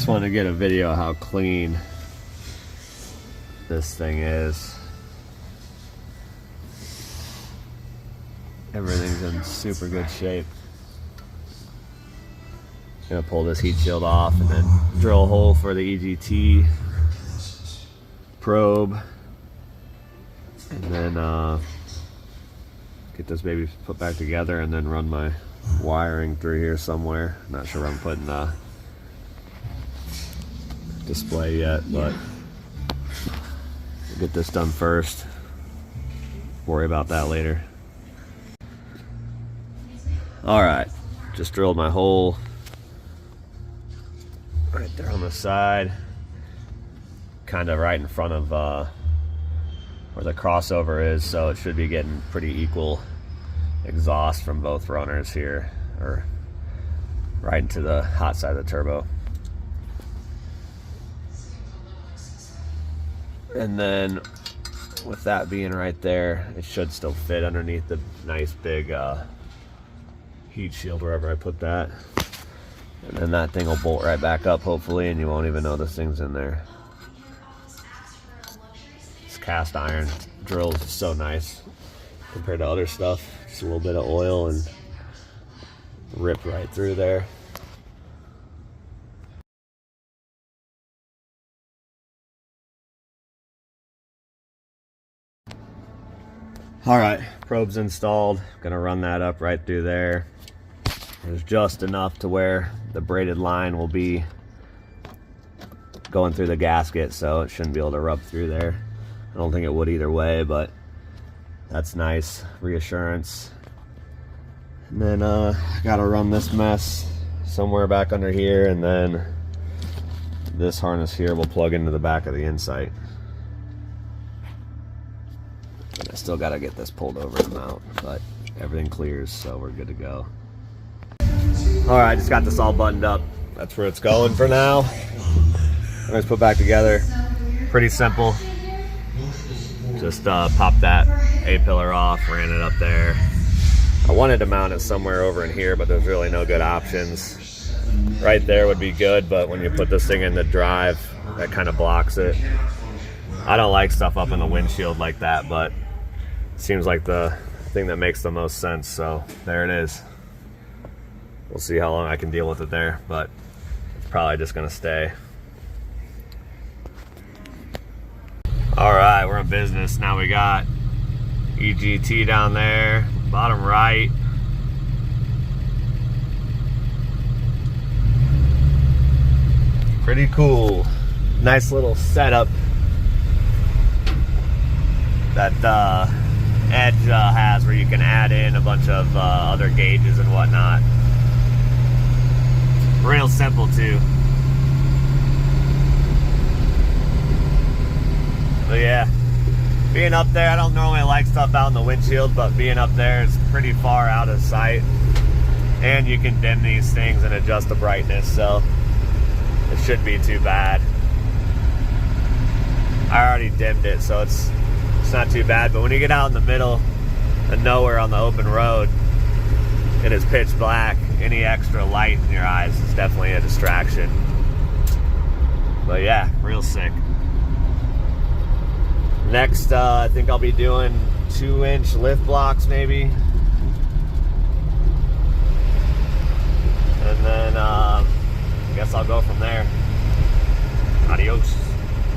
Just want to get a video of how clean this thing is. Everything's in super good shape. Gonna pull this heat shield off and then drill a hole for the EGT probe, and then get this baby put back together, and then run my wiring through here somewhere. Not sure where I'm putting the display yet, but we'll get this done first. Worry about that later. All right, just drilled my hole right there on the side, kind of right in front of where the crossover is, so it should be getting pretty equal exhaust from both runners here, or right into the hot side of the turbo. And then with that being right there, it should still fit underneath the nice big heat shield wherever I put that. And then that thing will bolt right back up hopefully, and you won't even know this thing's in there. This cast iron drills is so nice compared to other stuff. Just a little bit of oil and rip right through there. All right, probe's installed. Gonna run that up right through there. There's just enough to where the braided line will be going through the gasket, so it shouldn't be able to rub through there. I don't think it would either way, but that's nice reassurance. And then I gotta run this mess somewhere back under here, and then this harness here will plug into the back of the insight. And I still gotta get this pulled over and mount, but everything clears, so we're good to go. All right, just got this all buttoned up. That's where it's going for now. Let's put back together. Pretty simple. Just pop that A-pillar off, ran it up there. I wanted to mount it somewhere over in here, but there's really no good options. Right there would be good, but when you put this thing in the drive, that kind of blocks it. I don't like stuff up in the windshield like that, but it seems like the thing that makes the most sense, so there it is. We'll see how long I can deal with it there, but it's probably just gonna stay. All right, we're in business. Now we got EGT down there, bottom right. Pretty cool. Nice little setup that Edge has, where you can add in a bunch of other gauges and whatnot. Real simple too. But yeah, being up there, I don't normally like stuff out in the windshield, but being up there is pretty far out of sight. And you can dim these things and adjust the brightness, so it shouldn't be too bad. I already dimmed it, so it's not too bad. But when you get out in the middle of nowhere on the open road, it is pitch black, any extra light in your eyes is definitely a distraction. But yeah, real sick. Next, I think I'll be doing 2-inch lift blocks maybe. And then I guess I'll go from there.